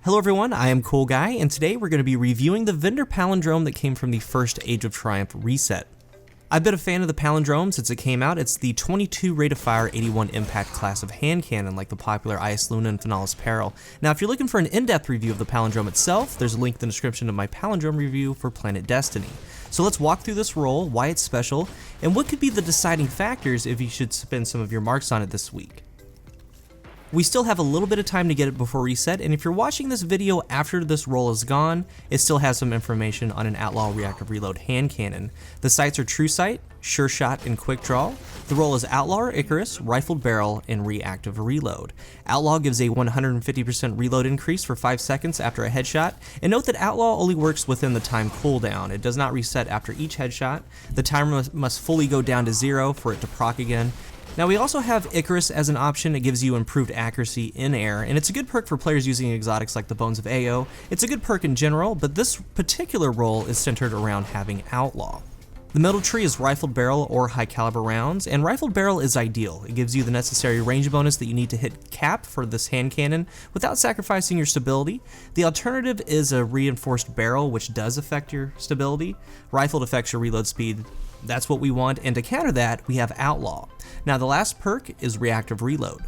Hello everyone, I am Coolguy, and today we're going to be reviewing the vendor Palindrome that came from the first Age of Triumph reset. I've been a fan of the Palindrome since it came out. It's the 22 rate of fire, 81 impact class of hand cannon like the popular Ice Luna and Finalis Peril. Now if you're looking for an in-depth review of the Palindrome itself, there's a link in the description of my Palindrome review for Planet Destiny. So let's walk through this roll, why it's special, and what could be the deciding factors if you should spend some of your marks on it this week. We still have a little bit of time to get it before reset, and if you're watching this video after this roll is gone, it still has some information on an Outlaw Reactive Reload hand cannon. The sights are True Sight, Sure Shot, and Quick Draw. The roll is Outlaw or Icarus, Rifled Barrel, and Reactive Reload. Outlaw gives a 150% reload increase for 5 seconds after a headshot, and note that Outlaw only works within the time cooldown. It does not reset after each headshot. The timer must fully go down to 0 for it to proc again. Now we also have Icarus as an option. It gives you improved accuracy in air, and it's a good perk for players using exotics like the Bones of Ao. It's a good perk in general, but this particular role is centered around having Outlaw. The middle tree is Rifled Barrel or high caliber rounds, and Rifled Barrel is ideal. It gives you the necessary range bonus that you need to hit cap for this hand cannon without sacrificing your stability. The alternative is a reinforced barrel, which does affect your stability. Rifled affects your reload speed. That's what we want, and to counter that, we have Outlaw. Now the last perk is Reactive Reload.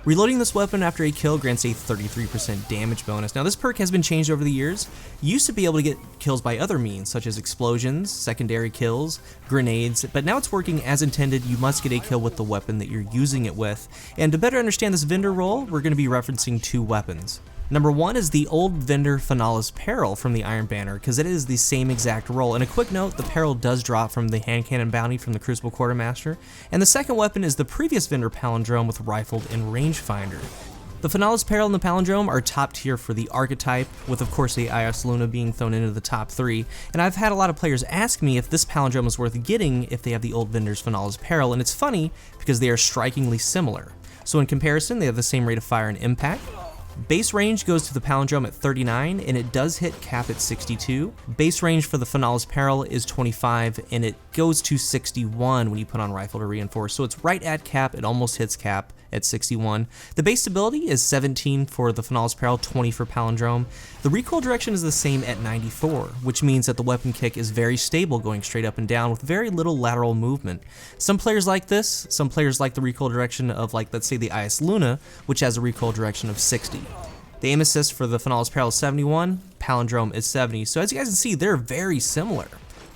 Reloading this weapon after a kill grants a 33% damage bonus. Now this perk has been changed over the years. You used to be able to get kills by other means, such as explosions, secondary kills, grenades, but now it's working as intended. You must get a kill with the weapon that you're using it with. And to better understand this vendor role, we're going to be referencing two weapons. Number one is the old vendor Finalis Peril from the Iron Banner, because it is the same exact role. And a quick note, the Peril does drop from the hand cannon bounty from the Crucible Quartermaster. And the second weapon is the previous vendor Palindrome with Rifled and Rangefinder. The Finalis Peril and the Palindrome are top tier for the archetype, with of course the Ice Luna being thrown into the top 3. And I've had a lot of players ask me if this Palindrome is worth getting if they have the old vendor's Finalis Peril, and it's funny because they are strikingly similar. So in comparison, they have the same rate of fire and impact. Base range goes to the Palindrome at 39, and it does hit cap at 62. Base range for the Finalis Peril is 25, and it goes to 61 when you put on Rifled or Reinforced, so it's right at cap. It almost hits cap at 61. The base stability is 17 for the Finalis Peril, 20 for Palindrome. The recoil direction is the same at 94, which means that the weapon kick is very stable, going straight up and down with very little lateral movement. Some players like this, some players like the recoil direction of, like, let's say the Ice Luna, which has a recoil direction of 60. The aim assist for the Finalis Peril is 71, Palindrome is 70, so as you guys can see, they're very similar.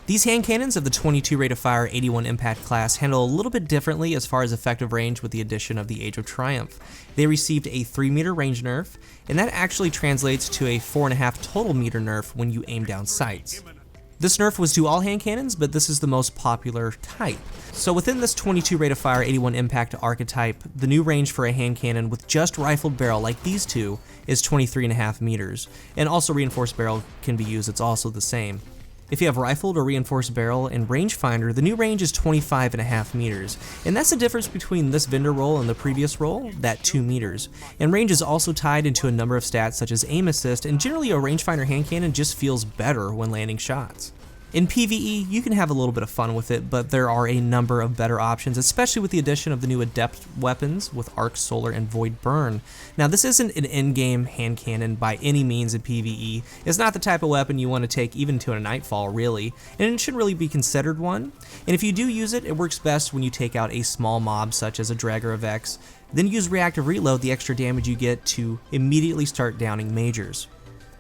These hand cannons of the 22 rate of fire, 81 impact class handle a little bit differently as far as effective range with the addition of the Age of Triumph. They received a 3 meter range nerf, and that actually translates to a 4.5 total meter nerf when you aim down sights. This nerf was to all hand cannons, but this is the most popular type. So within this 22 rate of fire, 81 impact archetype, the new range for a hand cannon with just Rifled Barrel like these two is 23.5 meters, and also Reinforced Barrel can be used, it's also the same. If you have Rifled or Reinforced Barrel and Rangefinder, the new range is 25.5 meters, and that's the difference between this vendor roll and the previous roll, that 2 meters. And range is also tied into a number of stats such as aim assist, and generally a Rangefinder hand cannon just feels better when landing shots. In PvE, you can have a little bit of fun with it, but there are a number of better options, especially with the addition of the new Adept weapons with Arc, Solar, and Void Burn. Now, this isn't an in-game hand cannon by any means in PvE. It's not the type of weapon you want to take even to a Nightfall, really, and it shouldn't really be considered one. And if you do use it, it works best when you take out a small mob such as a Dragger of X, then use Reactive Reload, the extra damage you get, to immediately start downing majors.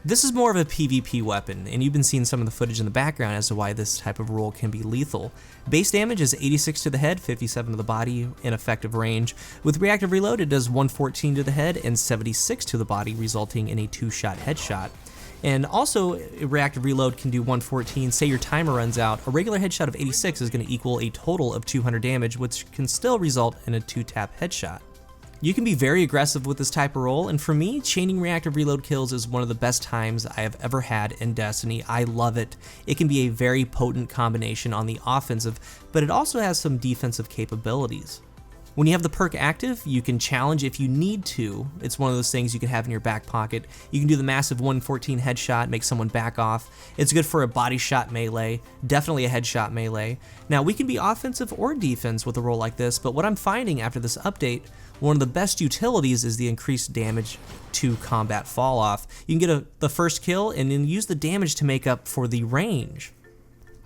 This is more of a PvP weapon, and you've been seeing some of the footage in the background as to why this type of roll can be lethal. Base damage is 86 to the head, 57 to the body in effective range. With Reactive Reload, it does 114 to the head and 76 to the body, resulting in a 2-shot headshot. And also, Reactive Reload can do 114, say your timer runs out, a regular headshot of 86 is going to equal a total of 200 damage, which can still result in a 2-tap headshot. You can be very aggressive with this type of roll, and for me, chaining Reactive Reload kills is one of the best times I have ever had in Destiny. I love it. It can be a very potent combination on the offensive, but it also has some defensive capabilities. When you have the perk active, you can challenge if you need to. It's one of those things you can have in your back pocket. You can do the massive 114 headshot, make someone back off. It's good for a body shot melee, definitely a headshot melee. Now, we can be offensive or defense with a role like this, but what I'm finding after this update, one of the best utilities is the increased damage to combat fall off. You can get the first kill and then use the damage to make up for the range.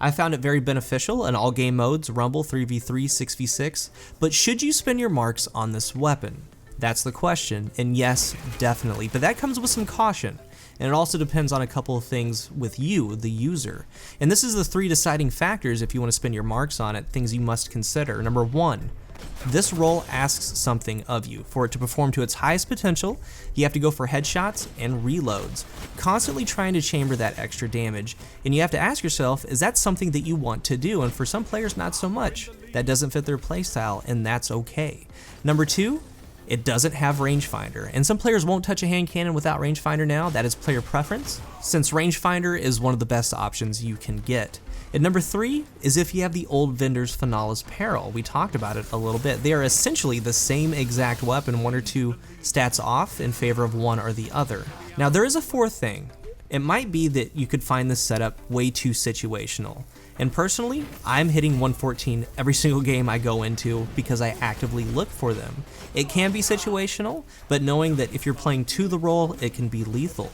I found it very beneficial in all game modes, Rumble, 3v3, 6v6, but should you spend your marks on this weapon? That's the question, and yes, definitely, but that comes with some caution, and it also depends on a couple of things with you, the user. And this is the 3 deciding factors if you want to spend your marks on it, things you must consider. Number 1, this role asks something of you. For it to perform to its highest potential, you have to go for headshots and reloads, constantly trying to chamber that extra damage. And you have to ask yourself, is that something that you want to do? And for some players, not so much. That doesn't fit their playstyle, and that's okay. Number 2, it doesn't have rangefinder, and some players won't touch a hand cannon without rangefinder now. That is player preference, since rangefinder is one of the best options you can get. And number 3 is if you have the old vendor's Finale's Peril. We talked about it a little bit. They are essentially the same exact weapon, 1 or 2 stats off in favor of one or the other. Now, there is a 4th thing. It might be that you could find this setup way too situational. And personally, I'm hitting 114 every single game I go into because I actively look for them. It can be situational, but knowing that if you're playing to the role, it can be lethal.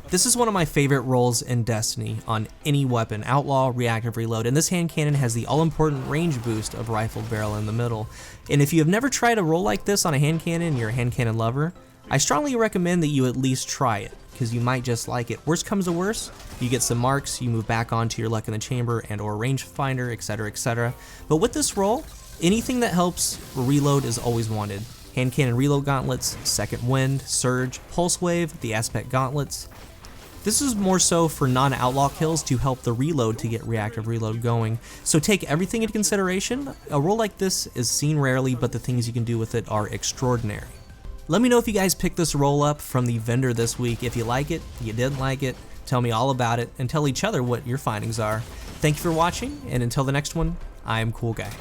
This is one of my favorite roles in Destiny on any weapon, Outlaw Reactive Reload, and this hand cannon has the all-important range boost of rifled barrel in the middle. And if you have never tried a role like this on a hand cannon and you're a hand cannon lover, I strongly recommend that you at least try it, because you might just like it. Worst comes to worst, you get some marks, you move back onto your luck in the chamber and or rangefinder, etc, etc. But with this role, anything that helps reload is always wanted. Hand cannon reload gauntlets, second wind, surge, pulse wave, the aspect gauntlets. This is more so for non-outlaw kills to help the reload to get reactive reload going. So take everything into consideration. A role like this is seen rarely, but the things you can do with it are extraordinary. Let me know if you guys picked this role up from the vendor this week. If you like it, you didn't like it, tell me all about it, and tell each other what your findings are. Thank you for watching, and until the next one, I am Coolguy.